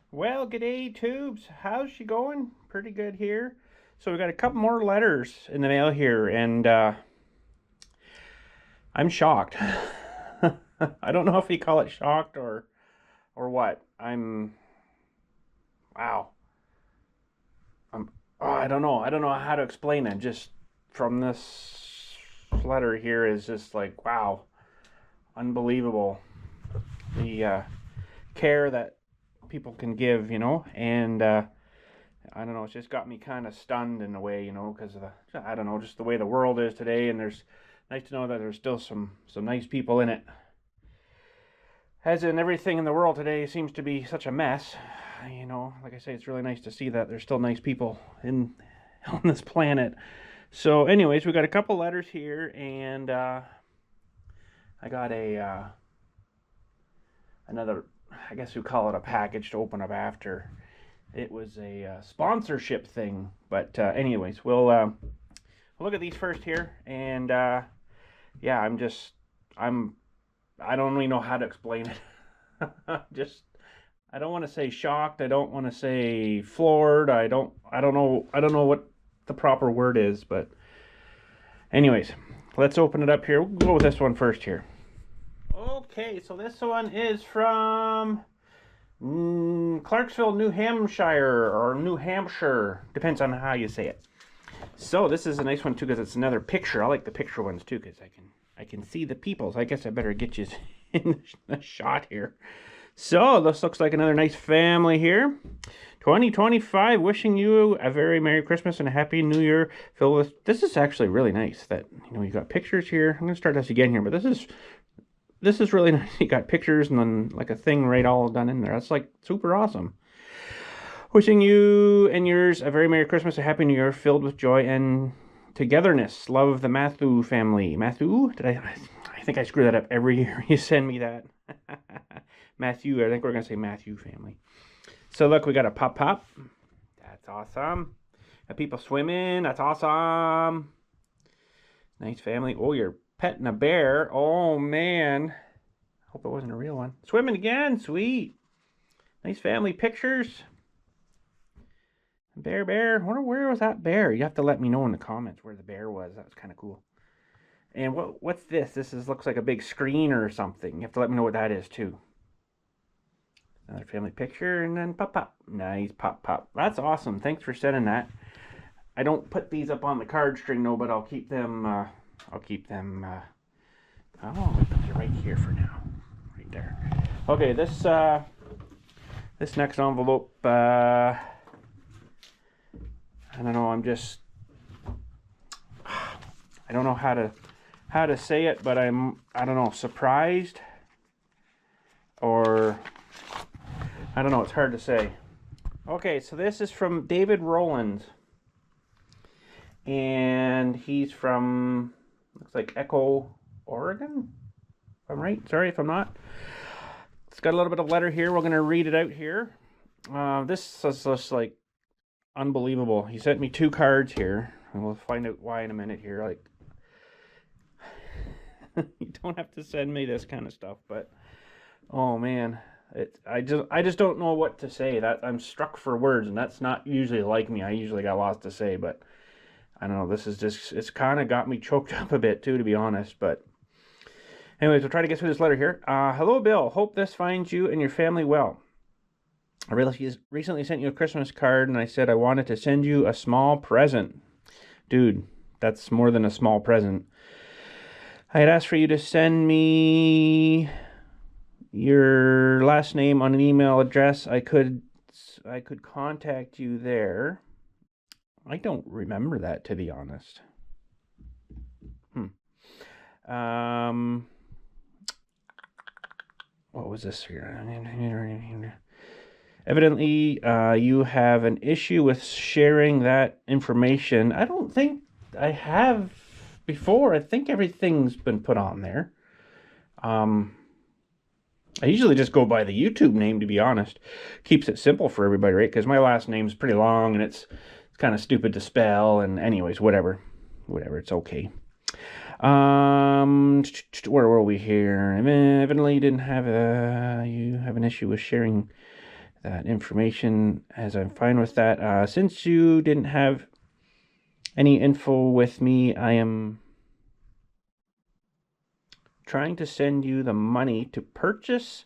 Well, g'day, Tubes. How's she going? Pretty good here. So we got a couple more letters in the mail here, and I'm shocked. I don't know if you call it shocked or what. Wow. I'm I don't know. I don't know how to explain it. Just from this letter here is just like wow, unbelievable. The care that people can give, and I don't know, it's just got me kind of stunned in a way, because of I don't know, just the way the world is today, and there's nice to know that there's still some nice people in it. As in everything in the world today seems to be such a mess, like I say, it's really nice to see that there's still nice people on this planet. So anyways, we got a couple letters here, and I got another, I guess we call it a package to open up after. It was a sponsorship thing, but anyways, we'll look at these first here, and yeah, I don't really know how to explain it. I don't want to say shocked. I don't want to say floored. I don't know what the proper word is, but anyways, let's open it up here. We'll go with this one first here. Okay, so this one is from Clarksville, New Hampshire, or New Hampshire, depends on how you say it. So this is a nice one too, because it's another picture. I like the picture ones too, because I can see the people. So I guess I better get you in the shot here. So this looks like another nice family here. 2025, wishing you a very Merry Christmas and a Happy New Year filled with. This is actually really nice that you got pictures here. I'm gonna start this again here, but this is really nice. You got pictures and then like a thing right all done in there. That's like super awesome. Wishing you and yours a very Merry Christmas, a Happy New Year filled with joy and togetherness. Love the Matthew family. Matthew? I think I screw that up every year. You send me that. Matthew. I think we're going to say Matthew family. So look, we got a pop. That's awesome. Got people swimming. That's awesome. Nice family. Oh, you're petting a bear. Oh, man. Hope it wasn't a real one. Swimming again. Sweet. Nice family pictures. Bear. I wonder where was that bear? You have to let me know in the comments where the bear was. That was kind of cool. And what's this? This looks like a big screen or something. You have to let me know what that is too. Another family picture, and then pop. Nice pop. That's awesome. Thanks for sending that. I don't put these up on the card string, no, but I'll keep them. Oh, I'll put you right here for now. Right there. Okay, this next envelope. I don't know. I don't know how to say it, but I don't know, surprised, or I don't know. It's hard to say. Okay, so this is from David Rowland, and he's from, looks like Echo, Oregon, if I'm right. Sorry if I'm not. It's got a little bit of letter here. We're going to read it out here. This is just like unbelievable. He sent me 2 cards here, and we'll find out why in a minute here. Like, you don't have to send me this kind of stuff, but oh man, I just don't know what to say. That I'm struck for words, and that's not usually like me. I usually got lots to say, but I don't know. This is just, it's kind of got me choked up a bit too, to be honest. But anyways, we'll try to get through this letter here. Hello, Bill. Hope this finds you and your family well. I recently sent you a Christmas card, and I said I wanted to send you a small present. Dude, that's more than a small present. I had asked for you to send me your last name on an email address. I could contact you there. I don't remember that, to be honest. What was this here? Evidently, you have an issue with sharing that information. I don't think I have before. I think everything's been put on there. I usually just go by the YouTube name, to be honest. Keeps it simple for everybody, right? Because my last name's pretty long, and it's kind of stupid to spell. And anyways, whatever, it's okay. Where were we here? Evidently, you have an issue with sharing that information, as I'm fine with that. Since you didn't have any info with me, I am trying to send you the money to purchase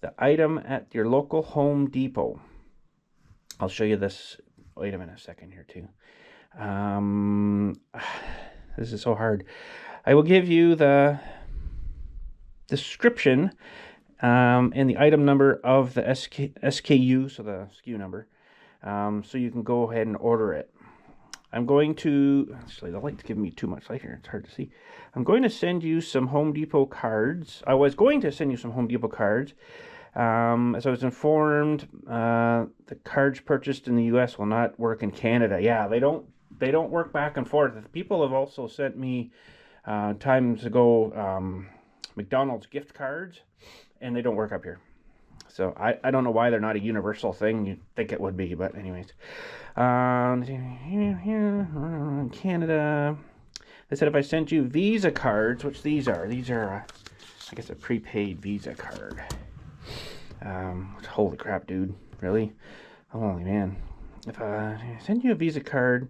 the item at your local Home Depot. I'll show you this item in a second here too. This is so hard. I will give you the description and the item number of the SKU, so the SKU number, so you can go ahead and order it. I'm going to, actually, the light's giving me too much light here. It's hard to see. I'm going to send you some Home Depot cards. I was going to send you some Home Depot cards. As I was informed, the cards purchased in the U.S. will not work in Canada. Yeah, they don't work back and forth. People have also sent me times ago McDonald's gift cards, and they don't work up here. So I don't know why they're not a universal thing. You'd think it would be, but anyways. Canada. They said if I sent you Visa cards, which these are I guess a prepaid Visa card. Holy crap, dude. Really? Holy man. If I send you a Visa card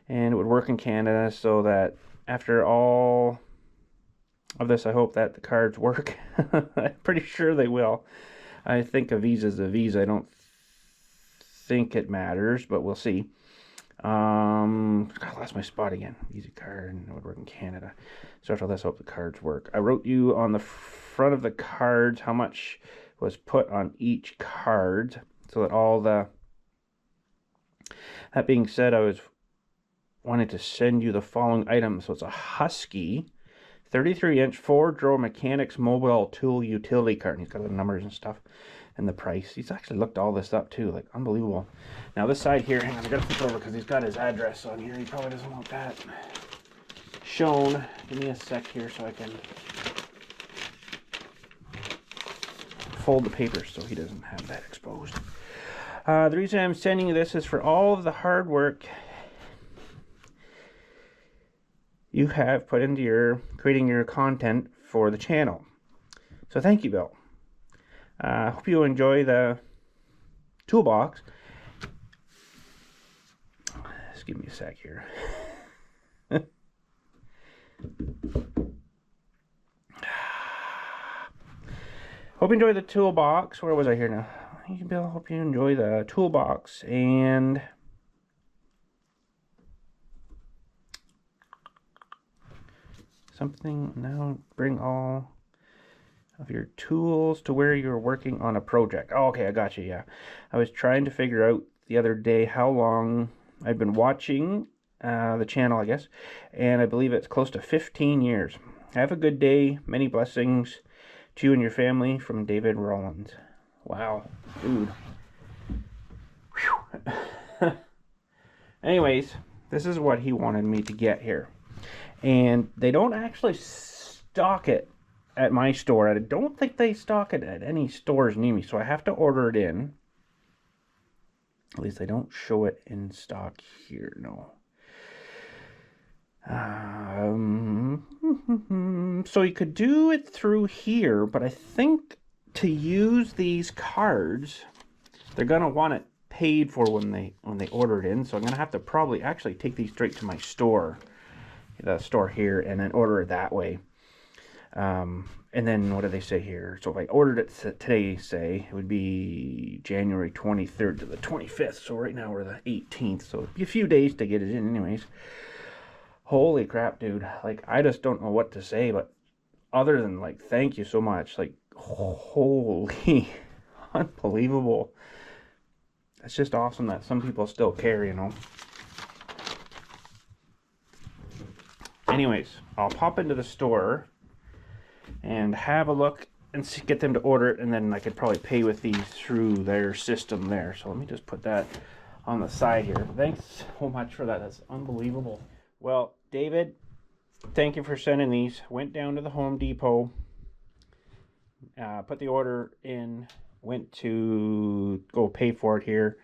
and it would work in Canada, so that after all of this, I hope that the cards work. I'm pretty sure they will. I think a Visa is a Visa. I don't think it matters, but we'll see. I lost my spot again. Visa card, and it would work in Canada. So after this, I hope the cards work. I wrote you on the front of the cards how much was put on each card, so that all the... That being said, I was wanted to send you the following items. So it's a Husky 33-inch 4-drawer mechanics mobile tool utility cart. And he's got the numbers and stuff and the price. He's actually looked all this up too, like unbelievable. Now this side here, hang on, I gotta flip over because he's got his address on here. He probably doesn't want that shown. Give me a sec here so I can fold the papers so he doesn't have that exposed. The reason I'm sending you this is for all of the hard work you have put into your creating your content for the channel. So thank you, Bill. Hope you enjoy the toolbox. Just give me a sec here. Hope you enjoy the toolbox. Where was I here now? Thank you, Bill. Hope you enjoy the toolbox and something. Now bring all of your tools to where you're working on a project. Oh, okay, I got you. Yeah, I was trying to figure out the other day how long I've been watching the channel, I guess, and I believe it's close to 15 years. Have a good day. Many blessings to you and your family, from David Rollins. Wow, dude. Anyways, this is what he wanted me to get here. And they don't actually stock it at my store. I don't think they stock it at any stores near me, so I have to order it in. At least they don't show it in stock here, no. So you could do it through here, but I think to use these cards, they're gonna want it paid for when they order it in. So I'm gonna have to probably actually take these straight to my store, the store here, and then order it that way. And then what do they say here? So if I ordered it today, say, it would be January 23rd to the 25th. So right now we're the 18th, so it'd be a few days to get it in anyways. Holy crap, dude. Like, I just don't know what to say, but other than, like, thank you so much. Like, holy, unbelievable. It's just awesome that some people still care, you know. Anyways, I'll pop into the store and have a look and see, get them to order it, and then I could probably pay with these through their system there. So let me just put that on the side here. Thanks so much for that. That's unbelievable. Well, David, thank you for sending these. Went down to the Home Depot, put the order in, went to go pay for it here,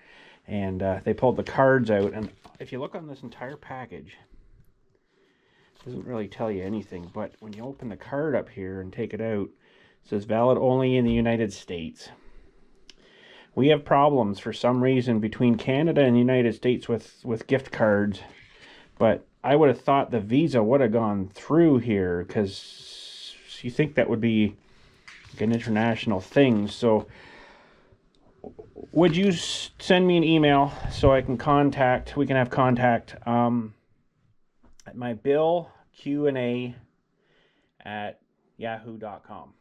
and they pulled the cards out. And if you look on this entire package, it doesn't really tell you anything, but when you open the card up here and take it out, it says valid only in the United States. we have problems for some reason between Canada and the United States with gift cards. But I would have thought the Visa would have gone through here, because you think that would be like an international thing. So would you send me an email so I can we can have contact at my billqa@yahoo.com,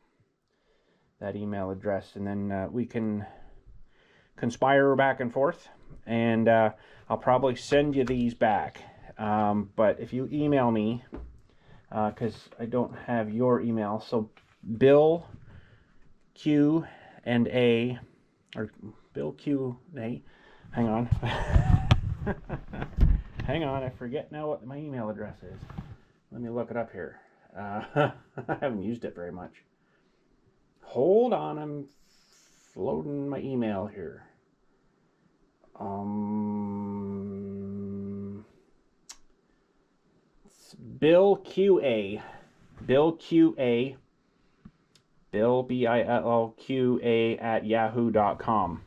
that email address, and then we can conspire back and forth, and I'll probably send you these back. But if you email me, because I don't have your email, so Bill Q and A, or Bill Q and A, hang on. Hang on, I forget now what my email address is. Let me look it up here. I haven't used it very much. Hold on, I'm loading my email here. It's BillQA, Bill BILLQA @yahoo.com.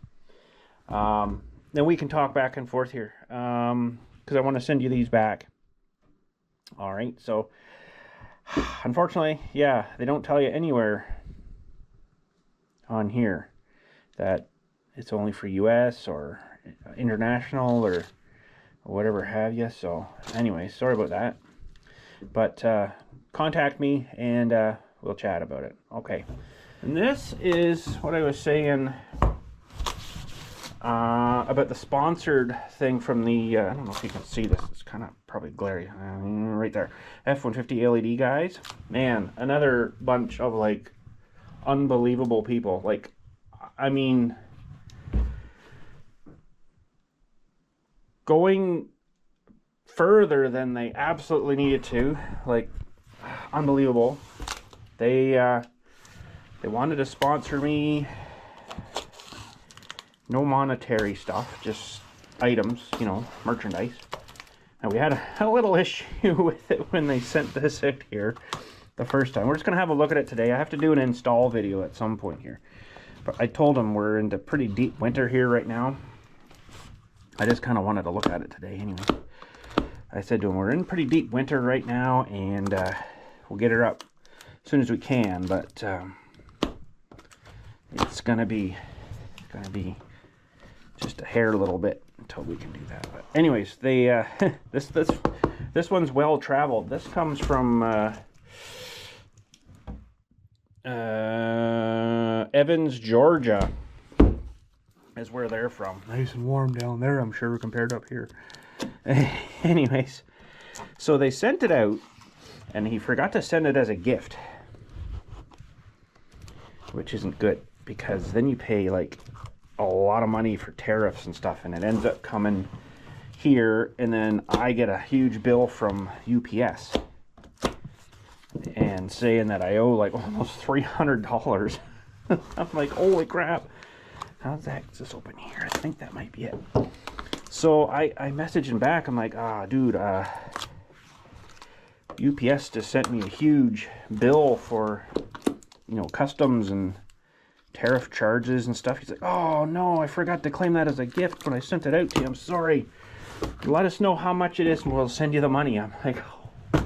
Then we can talk back and forth here, because I want to send you these back. All right, so unfortunately, yeah, they don't tell you anywhere on here that it's only for US or international or whatever have you. So anyway, sorry about that, but contact me and we'll chat about it. Okay, and this is what I was saying about the sponsored thing from the I don't know if you can see this, it's kind of probably glary right there, F-150 LED guys. Man, another bunch of like unbelievable people. Like, I mean, going further than they absolutely needed to. Like, unbelievable. They wanted to sponsor me. No monetary stuff, just items, you know, merchandise. Now, we had a little issue with it when they sent this out here the first time. We're just going to have a look at it today. I have to do an install video at some point here. But I told them we're into pretty deep winter here right now. I just kind of wanted to look at it today anyway. I said to them, we're in pretty deep winter right now, and we'll get her up as soon as we can. But it's going to be just a hair a little bit until we can do that. But anyways, they this one's well traveled. This comes from Evans, Georgia, is where they're from. Nice and warm down there, I'm sure, compared to up here. Anyways, so they sent it out, and he forgot to send it as a gift, which isn't good, because then you pay like a lot of money for tariffs and stuff, and it ends up coming here, and then I get a huge bill from UPS and saying that I owe like almost $300. I'm like, holy crap, how's that? Is this open here? I think that might be it. So I messaged him back. I'm like, dude, UPS just sent me a huge bill for, you know, customs and tariff charges and stuff. He's like, oh no, I forgot to claim that as a gift when I sent it out to you. I'm sorry. Let us know how much it is and we'll send you the money. I'm like,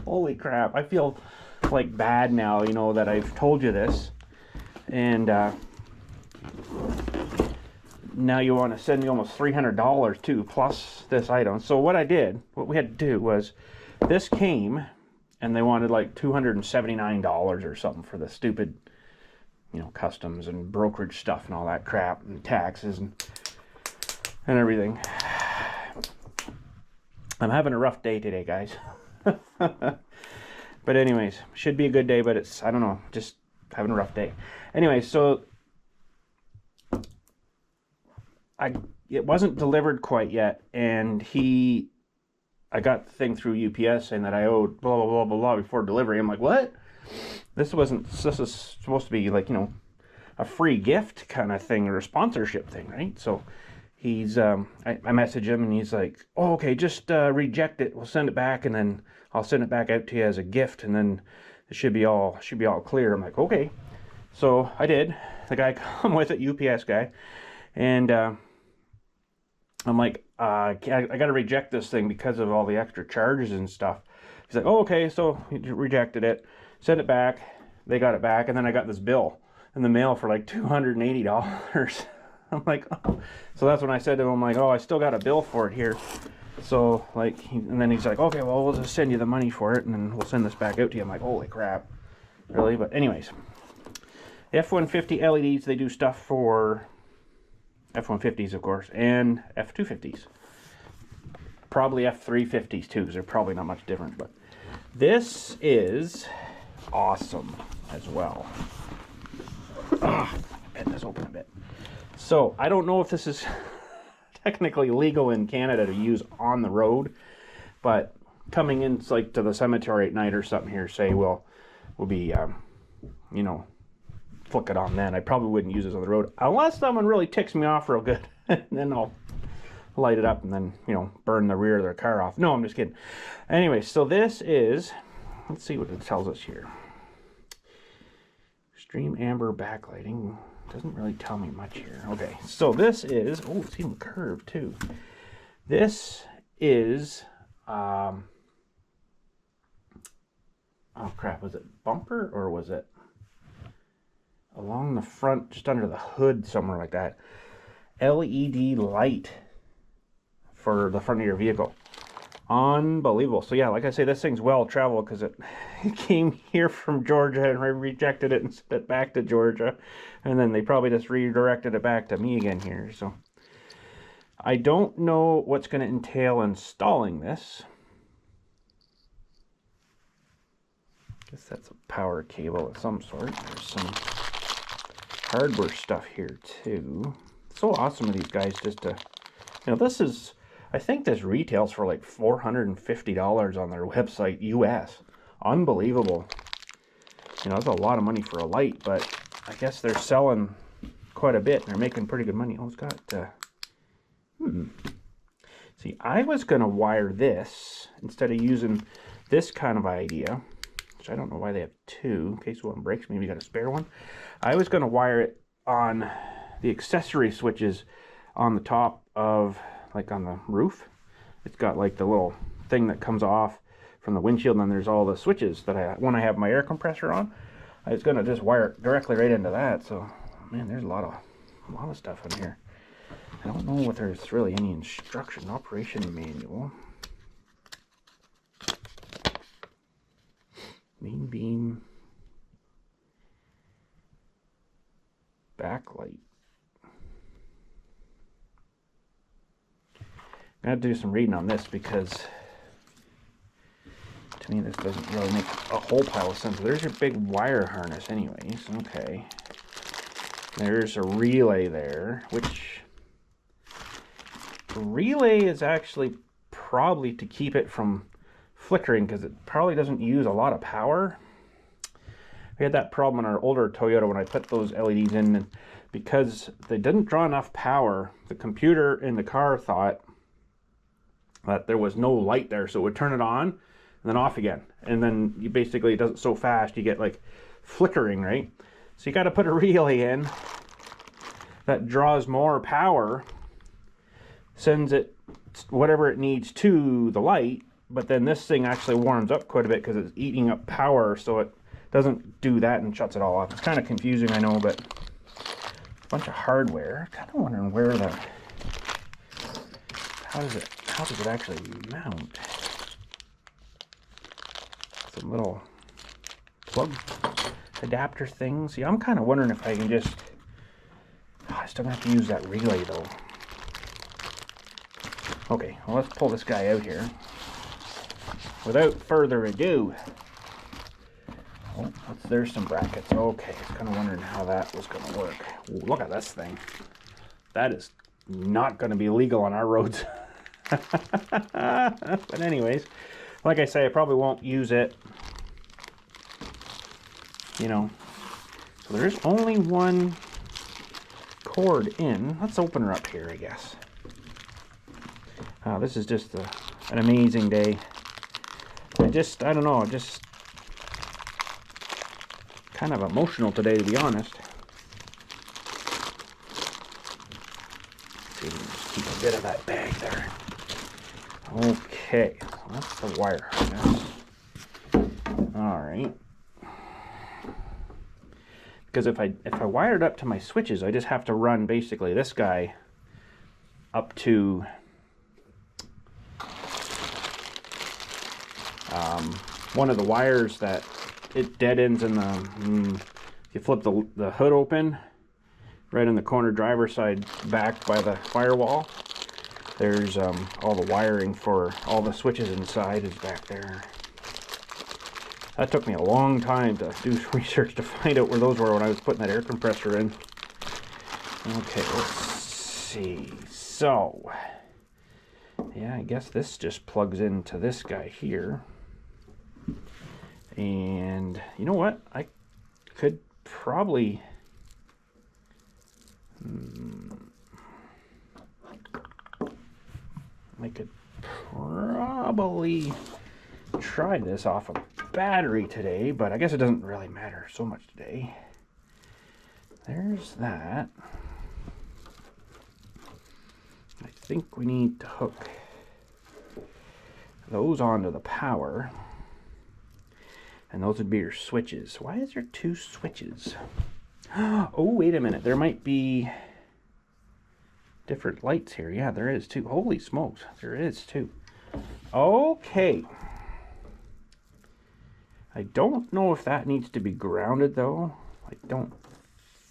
holy crap. I feel like bad now, you know, that I've told you this. And now you want to send me almost $300 too, plus this item. So what we had to do was, this came and they wanted like $279 or something for the stupid, you know, customs and brokerage stuff and all that crap and taxes and everything. I'm having a rough day today, guys. But anyways, should be a good day, but it's, I don't know, just having a rough day. Anyway, so it wasn't delivered quite yet, and I got the thing through UPS saying that I owed blah, blah, blah, blah, blah before delivery. I'm like, what? This is supposed to be like, you know, a free gift kind of thing, or a sponsorship thing, right? So he's, I message him and he's like, oh, okay, just reject it. We'll send it back, and then I'll send it back out to you as a gift, and then it should be all clear. I'm like, okay. So I did. The guy come with it, UPS guy, And I'm like, I got to reject this thing because of all the extra charges and stuff. He's like, oh, okay. So he rejected it, sent it back. They got it back. And then I got this bill in the mail for like $280. I'm like, oh. So that's when I said to him, I'm like, oh, I still got a bill for it here. So like, and then he's like, okay, well, we'll just send you the money for it, and then we'll send this back out to you. I'm like, holy crap, really? But anyways, F-150 LEDs, they do stuff for F-150s, of course, and F-250s. Probably F-350s too, because they're probably not much different. But this is awesome as well. Get this open a bit. So I don't know if this is technically legal in Canada to use on the road, but coming in like to the cemetery at night or something here, say we'll be you know, flick it on then. I probably wouldn't use this on the road unless someone really ticks me off real good. And then I'll light it up and then, you know, burn the rear of their car off. No, I'm just kidding. Anyway, so this is, let's see what it tells us here. Extreme amber backlighting. Doesn't really tell me much here. Okay, so this is, oh, it's even curved too. This is, oh crap, was it bumper or was it along the front, just under the hood, somewhere like that? LED light for the front of your vehicle. Unbelievable. So yeah, like I say, this thing's well traveled because it came here from Georgia and I rejected it and sent it back to Georgia, and then they probably just redirected it back to me again here. So I don't know what's going to entail installing this. Guess that's a power cable of some sort. There's some hardware stuff here too. It's so awesome of these guys just to, you know, this is, I think this retails for like $450 on their website, US. Unbelievable. You know, that's a lot of money for a light, but I guess they're selling quite a bit. They're making pretty good money. Oh, it's got, See, I was going to wire this instead of using this kind of idea, which I don't know why they have two. In case one breaks, maybe you got a spare one. I was going to wire it on the accessory switches on the top of, like on the roof. It's got like the little thing that comes off from the windshield, and then there's all the switches that when I have my air compressor on, I was gonna just wire it directly right into that. So man, there's a lot of stuff in here. I don't know if there's really any instruction. Operation manual, main beam, backlight. I have to do some reading on this because to me this doesn't really make a whole pile of sense. There's your big wire harness anyways. Okay. There's a relay there, which the relay is actually probably to keep it from flickering because it probably doesn't use a lot of power. We had that problem in our older Toyota when I put those LEDs in, and because they didn't draw enough power, the computer in the car thought that there was no light there, so it would turn it on and then off again, and then you basically, it does it so fast you get like flickering, right? So you got to put a relay in that draws more power, sends it whatever it needs to the light, but then this thing actually warms up quite a bit because it's eating up power, so it doesn't do that and shuts it all off. It's kind of confusing, I know, but a bunch of hardware. Kind of wondering where the, how does it actually mount? Some little plug adapter things. See, I'm kind of wondering if I can just, I still have to use that relay though. Okay, well, let's pull this guy out here. Without further ado, oh, there's some brackets. Okay, I was kind of wondering how that was going to work. Ooh, look at this thing. That is not going to be legal on our roads. But anyways, like I say, I probably won't use it, you know. So there's only one cord in. Let's open her up here, I guess. This is just an amazing day. I don't know, just kind of emotional today, to be honest. we can just keep a bit of that bag there. Okay, so that's the wire harness. All right. Because if I wire it up to my switches, I just have to run basically this guy up to one of the wires that it dead ends in the, you flip the hood open, right in the corner driver's side back by the firewall. There's all the wiring for all the switches inside is back there. That took me a long time to do research to find out where those were when I was putting that air compressor in. Okay, let's see. So, yeah, I guess this just plugs into this guy here. And you know what? I could probably... I could probably try this off a battery today, but I guess it doesn't really matter so much today. There's that. I think we need to hook those onto the power, and those would be your switches. Why is there two switches? Oh, wait a minute. There might be different lights here. Yeah, there is too. Holy smokes, there is too. Okay. I don't know if that needs to be grounded though. I don't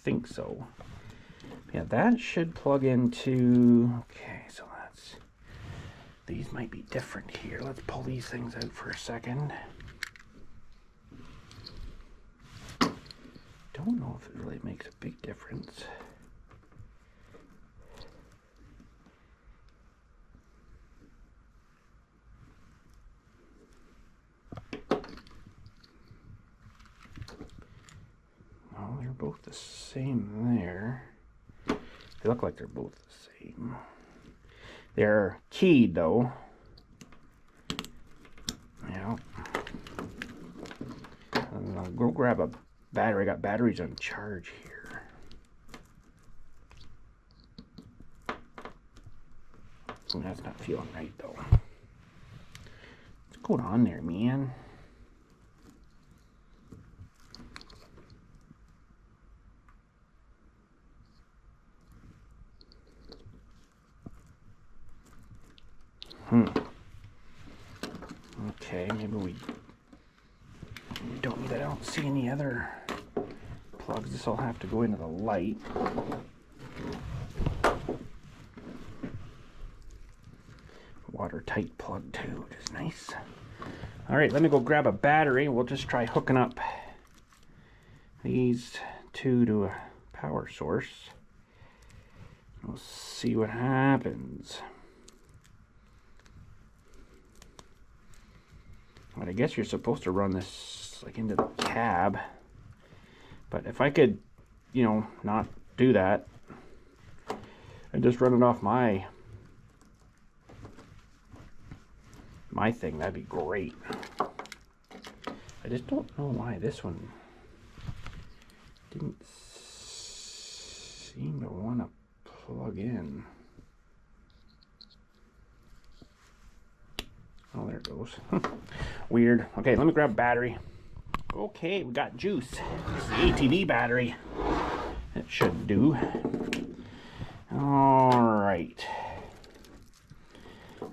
think so. Yeah, that should plug into... Okay, so that's... These might be different here. Let's pull these things out for a second. Don't know if it really makes a big difference. Oh, they're both the same there. They look like they're both the same. They're keyed though. Yeah. I'll go grab a battery. I got batteries on charge here. Oh, that's not feeling right though. What's going on there, man? Okay, maybe we don't need that. I don't see any other plugs. This will have to go into the light. Watertight plug too, which is nice. All right, let me go grab a battery. We'll just try hooking up these two to a power source. We'll see what happens. But I guess you're supposed to run this like into the cab. But if I could, you know, not do that and just run it off my thing, that'd be great. I just don't know why this one didn't seem to want to plug in. Oh, there it goes. Weird. Okay, let me grab a battery. Okay, we got juice. This is the ATV battery. It should do. Alright.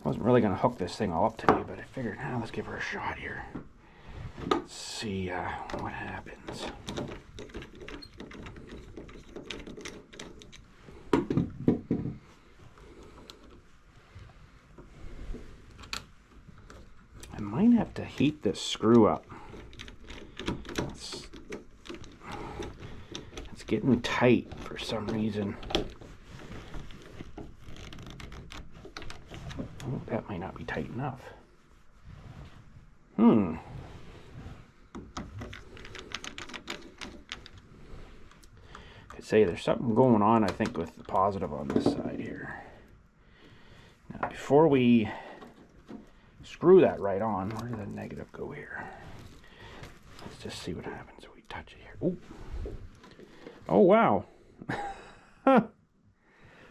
Wasn't really going to hook this thing all up today, but I figured, let's give her a shot here. Let's see what happens. I might have to heat this screw up. It's getting tight for some reason. Oh, that might not be tight enough. Could say there's something going on, I think, with the positive on this side here. Now, before we screw that right on, where did the negative go here? Let's just see what happens if we touch it here. Ooh. Oh, wow.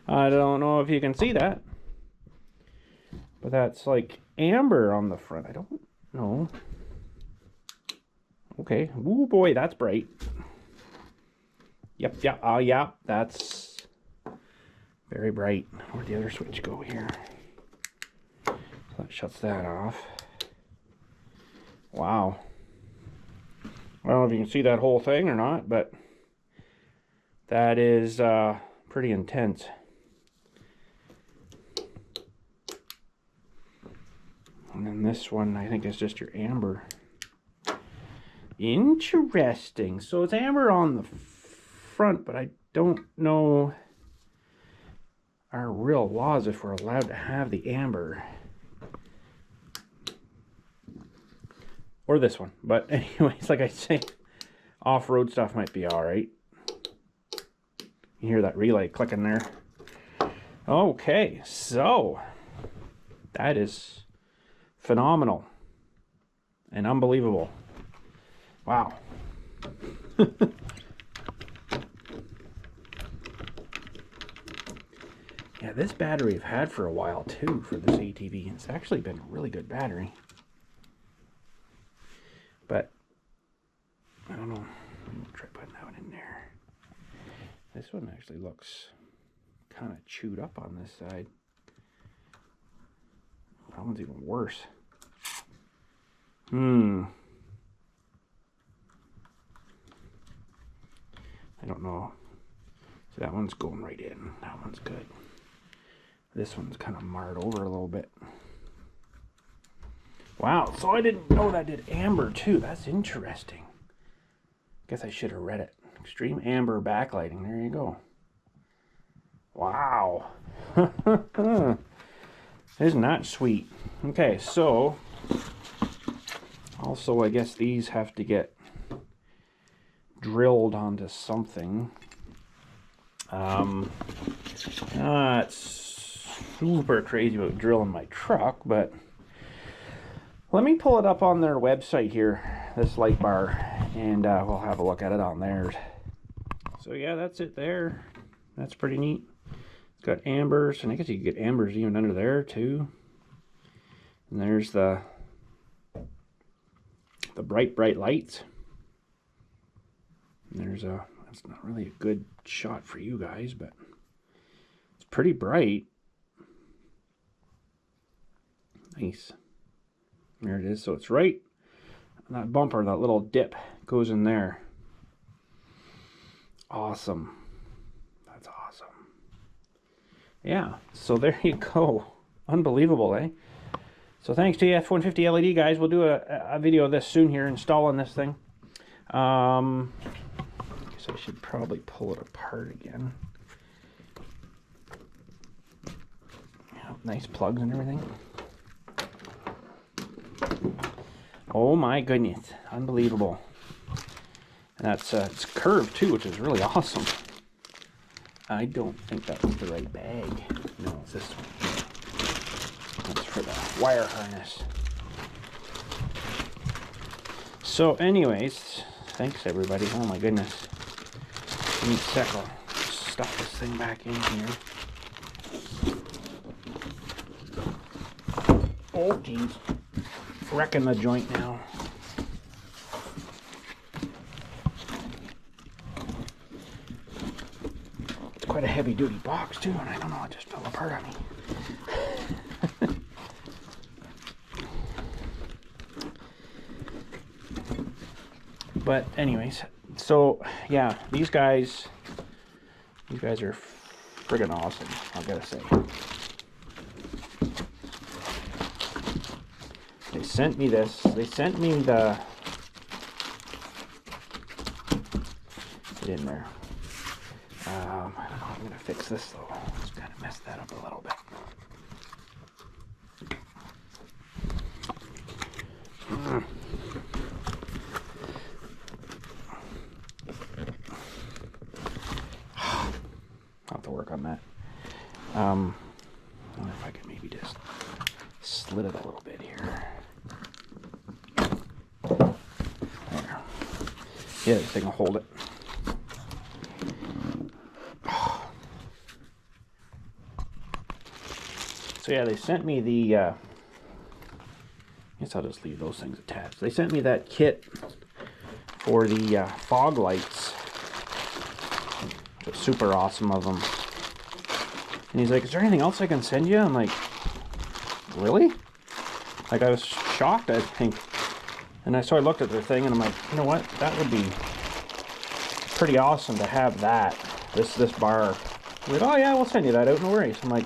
I don't know if you can see that, but that's like amber on the front. I don't know. Okay. Ooh, boy, that's bright. Yep, yeah, yeah, that's very bright. Where'd the other switch go here? So that shuts that off. Wow. I don't know if you can see that whole thing or not, but that is pretty intense. And then this one, I think, is just your amber. Interesting. So it's amber on the front, but I don't know our real laws if we're allowed to have the amber. Or this one. But anyways, like I say, off-road stuff might be alright. You hear that relay clicking there. Okay, so that is phenomenal and unbelievable. Wow. Yeah, this battery I've had for a while too for this ATV. It's actually been a really good battery. But I don't know. I'll try putting that one in there. This one actually looks kind of chewed up on this side. That one's even worse. I don't know. So that one's going right in. That one's good. This one's kind of marred over a little bit. Wow, so I didn't know that did amber too. That's interesting. Guess I should have read it. Extreme amber backlighting. There you go. Wow. Isn't that sweet? Okay, so also I guess these have to get drilled onto something. Not super crazy about drilling my truck, but let me pull it up on their website here, this light bar, and we'll have a look at it on theirs. So yeah, that's it there. That's pretty neat. It's got ambers, and I guess you can get ambers even under there too. And there's the bright lights. And there's a, that's not really a good shot for you guys, but it's pretty bright. Nice. There it is. So it's right on that bumper, that little dip goes in there. Awesome. That's awesome. Yeah, so there you go. Unbelievable, eh? So thanks to F-150 LED, guys. We'll do a video of this soon here, installing this thing. I guess I should probably pull it apart again. Yeah, nice plugs and everything. Oh my goodness, unbelievable. And that's it's curved too, which is really awesome. I don't think that was the right bag. No, it's this one. That's for the wire harness. So anyways, thanks everybody. Oh my goodness. Give me a sec, I'll stuff this thing back in here. Oh geez. Wrecking the joint now. It's quite a heavy duty box too, and I don't know, it just fell apart on me. But anyways, so yeah, these guys are friggin' awesome, I gotta say. They sent me this. They sent me the... Get in there. I don't know how I'm going to fix this though. Just kind of messed that up a little bit. I'll have to work on that. I wonder if I can maybe just slit it a little bit here. There. Yeah, this thing will hold it. So yeah, they sent me the, I guess I'll just leave those things attached. They sent me that kit for the fog lights. It was super awesome of them. And he's like, is there anything else I can send you? I'm like, really? Like, I was shocked, I think. And so I looked at their thing and I'm like, you know what? That would be pretty awesome to have that. This bar. Like, oh yeah, we'll send you that out, no worries. I'm like,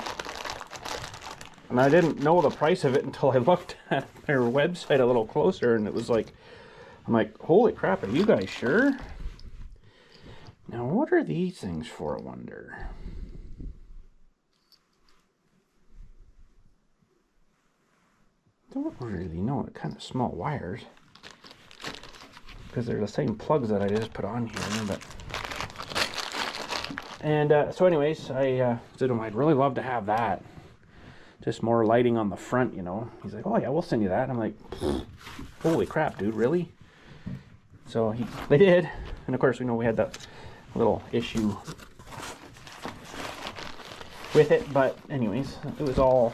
and I didn't know the price of it until I looked at their website a little closer, and it was like, I'm like, holy crap, are you guys sure? Now, what are these things for, I wonder? Don't really know. They're kind of small wires, because they're the same plugs that I just put on here, but... And so anyways, I said, I'd really love to have that. Just more lighting on the front, you know. He's like, oh yeah, we'll send you that. I'm like, holy crap, dude, really? So they did. And of course, we know we had that little issue with it. But anyways, it was all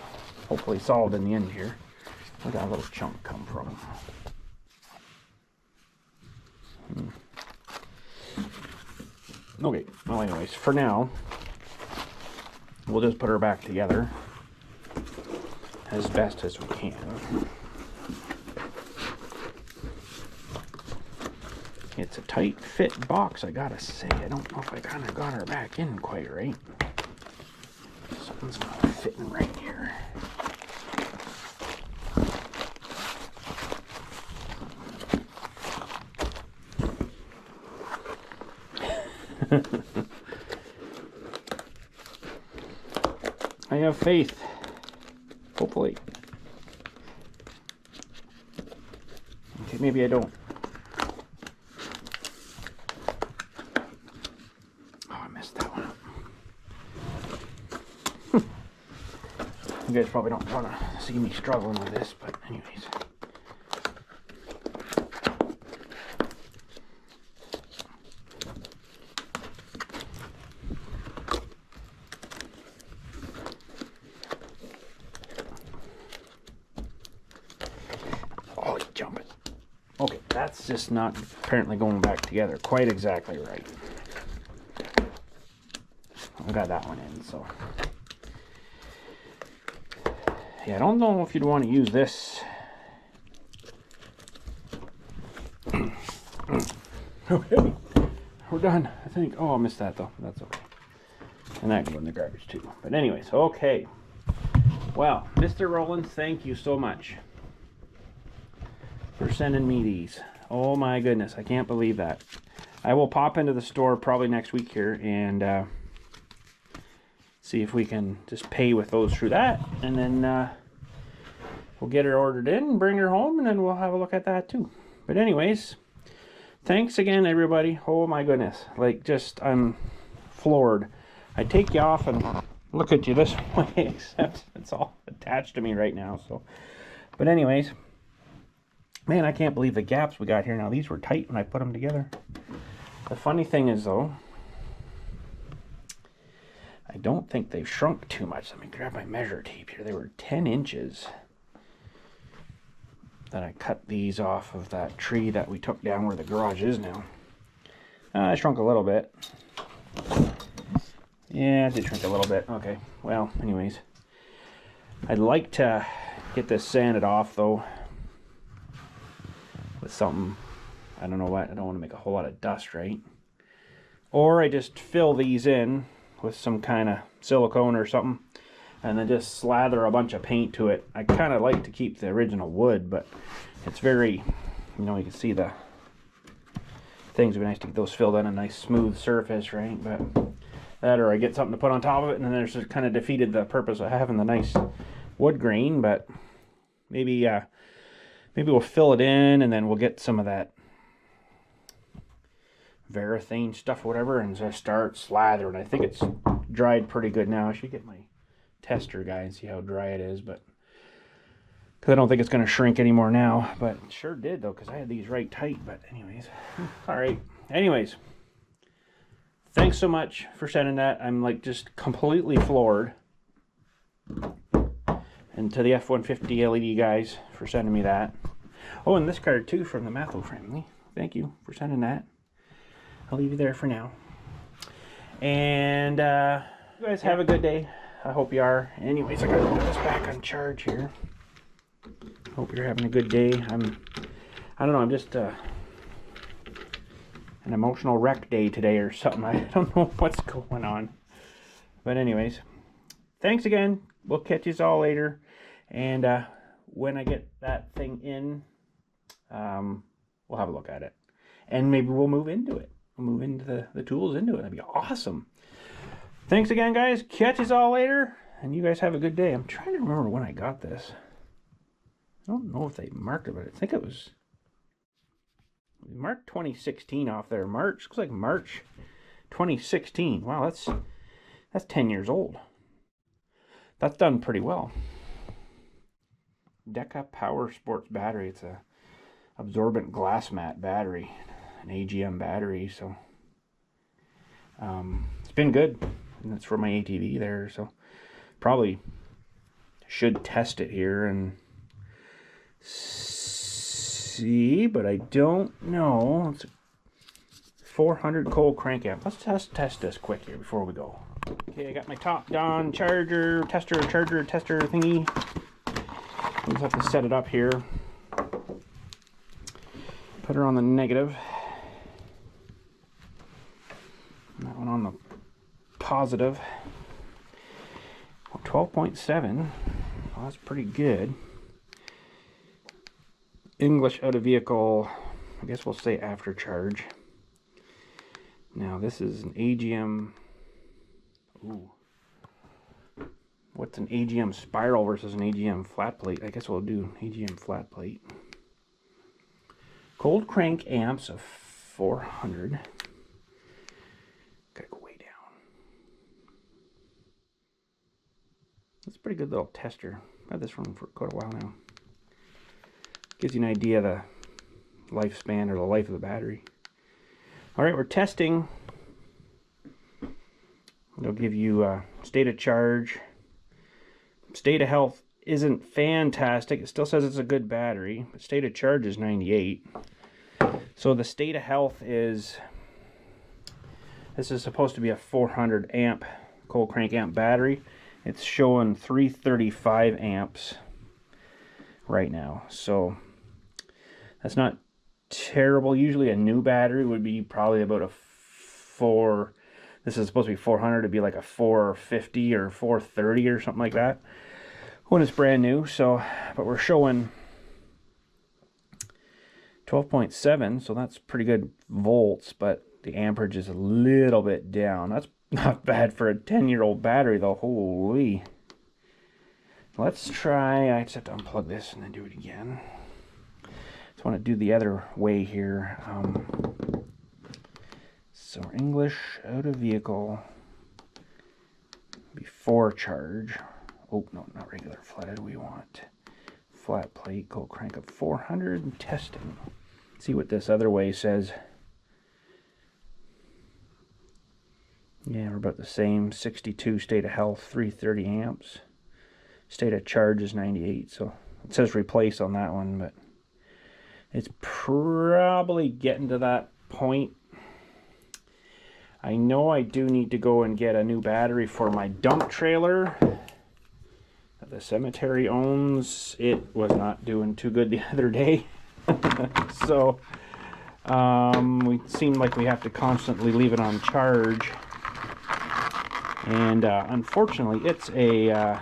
hopefully solved in the end here. Where did that little chunk come from? Okay, well anyways, for now, we'll just put her back together as best as we can. It's a tight fit box, I gotta say. I don't know if I kind of got her back in quite right. Something's not fitting right here. I have faith. Hopefully. Okay, maybe I don't. Oh, I messed that one up. You guys probably don't want to see me struggling with this, but anyways. Jumping. Okay, that's just not apparently going back together quite exactly right. I got that one in, so yeah, I don't know if you'd want to use this. Okay, we're done, I think. Oh, I missed that though. That's okay. And that can go in the garbage too. But anyways, okay. Well, Mr. Rollins, thank you so much for sending me these. Oh my goodness, I can't believe that. I will pop into the store probably next week here and see if we can just pay with those through that, and then we'll get her ordered in and bring her home, and then we'll have a look at that too. But anyways, thanks again everybody. Oh my goodness, like, just I'm floored. I take you off and look at you this way, except it's all attached to me right now. So, but anyways, man, I can't believe the gaps we got here now. These were tight when I put them together. The funny thing is, though, I don't think they've shrunk too much. Let me grab my measure tape here. They were 10 inches that I cut these off of that tree that we took down where the garage is now. I shrunk a little bit. Yeah, it did shrink a little bit. Okay, well, anyways. I'd like to get this sanded off, though, with something, I don't know what, I don't want to make a whole lot of dust, right? Or I just fill these in with some kind of silicone or something, and then just slather a bunch of paint to it. I kind of like to keep the original wood, but it's very, you know, you can see the things. Would be nice to get those filled in a nice smooth surface, right? But that, or I get something to put on top of it, and then there's just kind of defeated the purpose of having the nice wood grain. But maybe maybe we'll fill it in, and then we'll get some of that Varathane stuff or whatever, and just start slathering. I think it's dried pretty good now. I should get my tester guy and see how dry it is, but because I don't think it's going to shrink anymore now. But it sure did, though, because I had these right tight. But anyways, all right. Anyways, thanks so much for sending that. I'm like just completely floored. And to the F-150 LED guys for sending me that. Oh, and this card too from the Matho family. Thank you for sending that. I'll leave you there for now. And you guys have a good day. I hope you are. Anyways, I gotta put this back on charge here. Hope you're having a good day. I don't know, I'm just an emotional wreck day today or something. I don't know what's going on. But anyways, thanks again. We'll catch you all later. And when I get that thing in, we'll have a look at it. And maybe we'll move into it. We'll move into the tools into it. That'd be awesome. Thanks again, guys. Catch you all later. And you guys have a good day. I'm trying to remember when I got this. I don't know if they marked it, but I think it was... We marked 2016 off there. March. Looks like March 2016. Wow, that's 10 years old. That's done pretty well. BILLSTMAXX Power Sports battery. It's a absorbent glass mat battery, an AGM battery. So it's been good, and it's for my ATV there. So probably should test it here and see, but I don't know. It's a 400 cold crank amp. Let's test this quick here before we go. Okay, I got my top-down charger tester thingy. We'll have to set it up here. Put her on the negative. And that one on the positive. 12.7. Well, that's pretty good. English out of vehicle. I guess we'll say after charge. Now this is an AGM. Ooh. What's an AGM spiral versus an AGM flat plate? I guess we'll do AGM flat plate. Cold crank amps of 400. Gotta go way down. That's a pretty good little tester. I've had this one for quite a while now. Gives you an idea of the lifespan or the life of the battery. Alright, we're testing. It'll give you state of charge. State of health isn't fantastic. It still says it's a good battery, but state of charge is 98. So the state of health is, this is supposed to be a 400 amp cold crank amp battery. It's showing 335 amps right now. So that's not terrible. Usually a new battery would be probably about a 4. This is supposed to be 400. It'd be like a 450 or 430 or something like that when it's brand new. So, but we're showing 12.7, so that's pretty good volts, but the amperage is a little bit down. That's not bad for a 10-year-old battery though. Holy. Let's try, I just have to unplug this and then do it again. Just want to do the other way here. So English out of vehicle before charge. Oh, no, not regular flathead. We want flat plate, cold crank of 400 and testing. See what this other way says. Yeah, we're about the same. 62 state of health, 330 amps. State of charge is 98, so it says replace on that one, but it's probably getting to that point. I know I do need to go and get a new battery for my dump trailer that the cemetery owns. It was not doing too good the other day. So we seem like we have to constantly leave it on charge. And unfortunately, it's a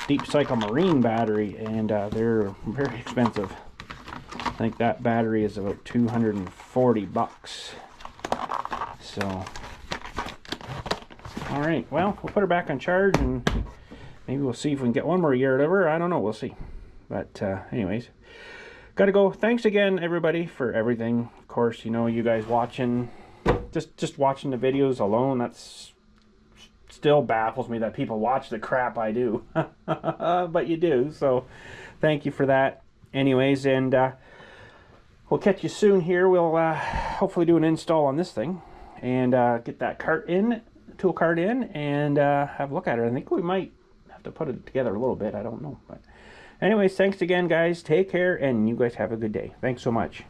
deep cycle marine battery, and they're very expensive. I think that battery is about 240 bucks. So, all right, well, we'll put her back on charge, and maybe we'll see if we can get one more year out of her. I don't know, we'll see. But anyways, gotta go. Thanks again, everybody, for everything. Of course, you know, you guys watching, just watching the videos alone, that's still baffles me that people watch the crap I do. But you do, so thank you for that. Anyways, and we'll catch you soon here. We'll hopefully do an install on this thing and get that cart in, tool cart in, and have a look at it. I think we might have to put it together a little bit. I don't know. But anyways, thanks again, guys. Take care, and you guys have a good day. Thanks so much.